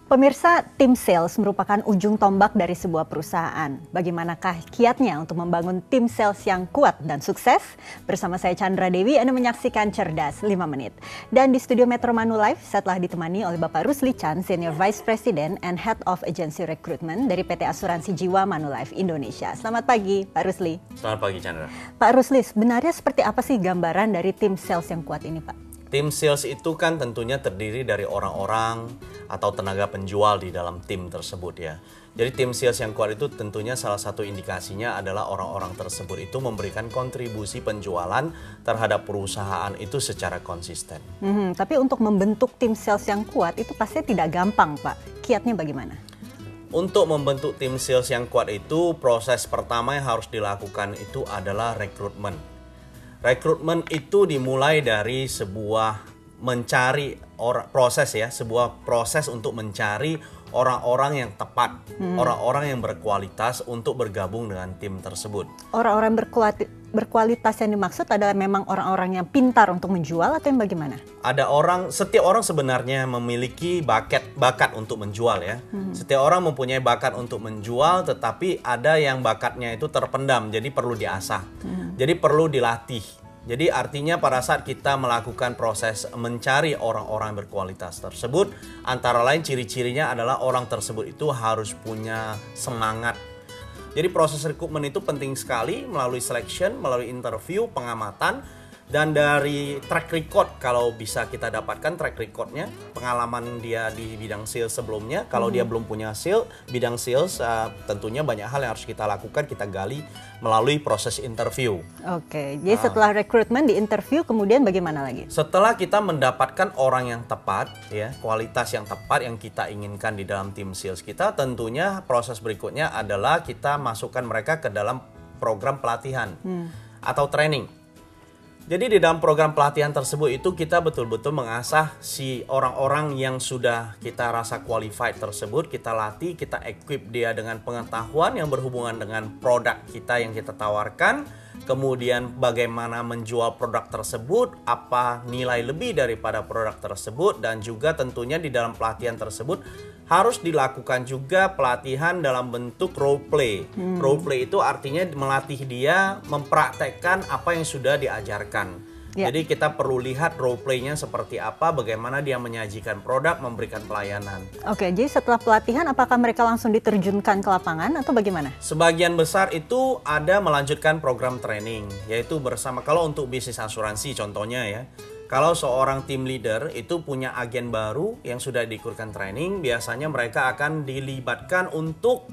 Pemirsa, tim sales merupakan ujung tombak dari sebuah perusahaan. Bagaimanakah kiatnya untuk membangun tim sales yang kuat dan sukses? Bersama saya Chandra Dewi, Anda menyaksikan Cerdas 5 Menit. Dan di studio Metro Manulife, saya telah ditemani oleh Bapak Rusli Chan, Senior Vice President and Head of Agency Recruitment dari PT Asuransi Jiwa Manulife Indonesia. Selamat pagi, Pak Rusli. Selamat pagi, Chandra. Pak Rusli, sebenarnya seperti apa sih gambaran dari tim sales yang kuat ini, Pak? Tim sales itu kan tentunya terdiri dari orang-orang atau tenaga penjual di dalam tim tersebut ya. Jadi tim sales yang kuat itu tentunya salah satu indikasinya adalah orang-orang tersebut itu memberikan kontribusi penjualan terhadap perusahaan itu secara konsisten. Tapi untuk membentuk tim sales yang kuat itu pasti tidak gampang, Pak. Kiatnya bagaimana? Untuk membentuk tim sales yang kuat itu proses pertama yang harus dilakukan itu adalah rekrutmen. Rekrutmen itu dimulai dari sebuah mencari sebuah proses untuk mencari orang-orang yang tepat, orang-orang yang berkualitas untuk bergabung dengan tim tersebut. Orang-orang berkualitas yang dimaksud adalah memang orang-orang yang pintar untuk menjual atau yang bagaimana? Setiap orang sebenarnya memiliki bakat untuk menjual ya. Setiap orang mempunyai bakat untuk menjual, tetapi ada yang bakatnya itu terpendam, jadi perlu diasah. Jadi perlu dilatih. Jadi artinya pada saat kita melakukan proses mencari orang-orang berkualitas tersebut, antara lain ciri-cirinya adalah orang tersebut itu harus punya semangat. Jadi proses rekrutmen itu penting sekali melalui selection, melalui interview, pengamatan, dan dari track record kalau bisa kita dapatkan track recordnya, pengalaman dia di bidang sales sebelumnya. Kalau dia belum punya bidang sales, tentunya banyak hal yang harus kita lakukan, kita gali melalui proses interview. Oke, jadi setelah rekrutmen di interview kemudian bagaimana lagi? Setelah kita mendapatkan orang yang tepat, ya kualitas yang tepat yang kita inginkan di dalam tim sales kita, tentunya proses berikutnya adalah kita masukkan mereka ke dalam program pelatihan atau training. Jadi di dalam program pelatihan tersebut itu kita betul-betul mengasah si orang-orang yang sudah kita rasa qualified tersebut, kita latih, kita equip dia dengan pengetahuan yang berhubungan dengan produk kita yang kita tawarkan, kemudian bagaimana menjual produk tersebut, apa nilai lebih daripada produk tersebut, dan juga tentunya di dalam pelatihan tersebut harus dilakukan juga pelatihan dalam bentuk role play. Role play itu artinya melatih dia mempraktekkan apa yang sudah diajarkan. Jadi kita perlu lihat role play-nya seperti apa, bagaimana dia menyajikan produk, memberikan pelayanan. Oke, jadi setelah pelatihan apakah mereka langsung diterjunkan ke lapangan atau bagaimana? Sebagian besar itu ada melanjutkan program training, yaitu bersama, kalau untuk bisnis asuransi contohnya ya. Kalau seorang team leader itu punya agen baru yang sudah diikutkan training, biasanya mereka akan dilibatkan untuk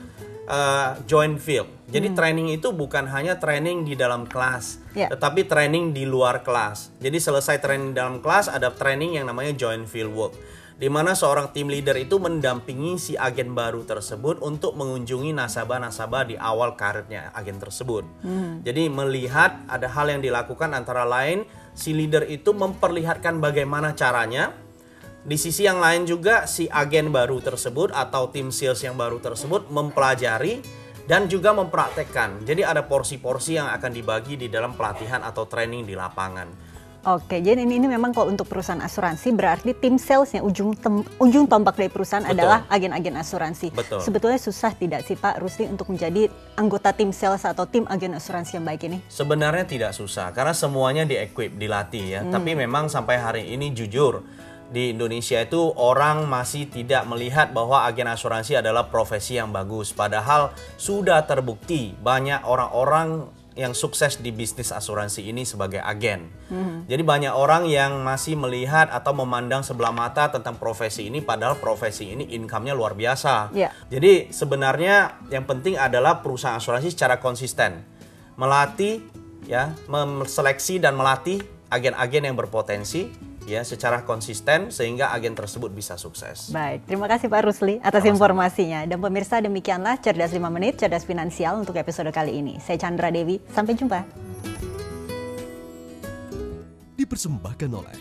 join field. Jadi training itu bukan hanya training di dalam kelas, tetapi training di luar kelas. Jadi selesai training dalam kelas, ada training yang namanya join field work, di mana seorang team leader itu mendampingi si agen baru tersebut untuk mengunjungi nasabah-nasabah di awal karirnya agen tersebut. Jadi melihat ada hal yang dilakukan, antara lain si leader itu memperlihatkan bagaimana caranya. Di sisi yang lain juga si agen baru tersebut atau tim sales yang baru tersebut mempelajari dan juga mempraktekkan. Jadi ada porsi-porsi yang akan dibagi di dalam pelatihan atau training di lapangan. Oke, jadi ini memang kalau untuk perusahaan asuransi berarti tim salesnya ujung tombak dari perusahaan adalah agen-agen asuransi. Sebetulnya susah tidak sih Pak Rusli untuk menjadi anggota tim sales atau tim agen asuransi yang baik ini? Sebenarnya tidak susah karena semuanya di-equip, dilatih ya. Tapi memang sampai hari ini jujur di Indonesia itu orang masih tidak melihat bahwa agen asuransi adalah profesi yang bagus. Padahal sudah terbukti banyak orang-orang yang sukses di bisnis asuransi ini sebagai agen. Jadi banyak orang yang masih melihat atau memandang sebelah mata tentang profesi ini, padahal profesi ini income-nya luar biasa. Jadi sebenarnya yang penting adalah perusahaan asuransi secara konsisten melatih, ya, menseleksi dan melatih agen-agen yang berpotensi ya secara konsisten sehingga agen tersebut bisa sukses. Baik, terima kasih Pak Rusli atas informasinya. Dan pemirsa, demikianlah Cerdas 5 Menit, Cerdas Finansial untuk episode kali ini. Saya Chandra Dewi, sampai jumpa. Dipersembahkan oleh